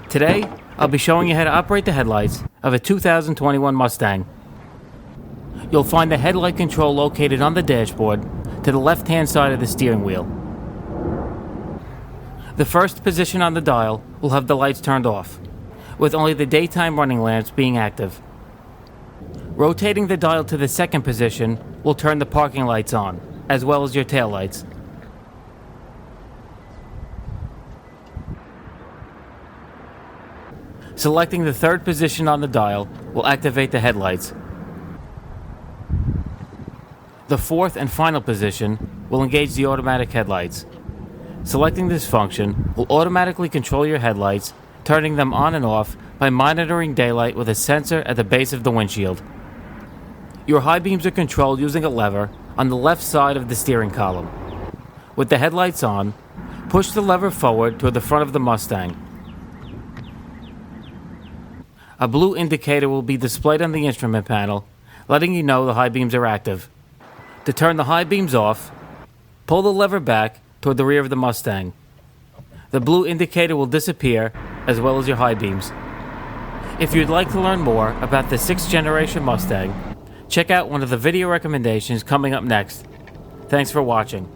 Today, I'll be showing you how to operate the headlights of a 2021 Mustang. You'll find the headlight control located on the dashboard to the left-hand side of the steering wheel. The first position on the dial will have the lights turned off, with only the daytime running lamps being active. Rotating the dial to the second position will turn the parking lights on, as well as your tail lights. Selecting the third position on the dial will activate the headlights. The fourth and final position will engage the automatic headlights. Selecting this function will automatically control your headlights, turning them on and off by monitoring daylight with a sensor at the base of the windshield. Your high beams are controlled using a lever on the left side of the steering column. With the headlights on, push the lever forward toward the front of the Mustang. A blue indicator will be displayed on the instrument panel, letting you know the high beams are active. To turn the high beams off, pull the lever back toward the rear of the Mustang. The blue indicator will disappear, as well as your high beams. If you'd like to learn more about the 6th generation Mustang, check out one of the video recommendations coming up next. Thanks for watching.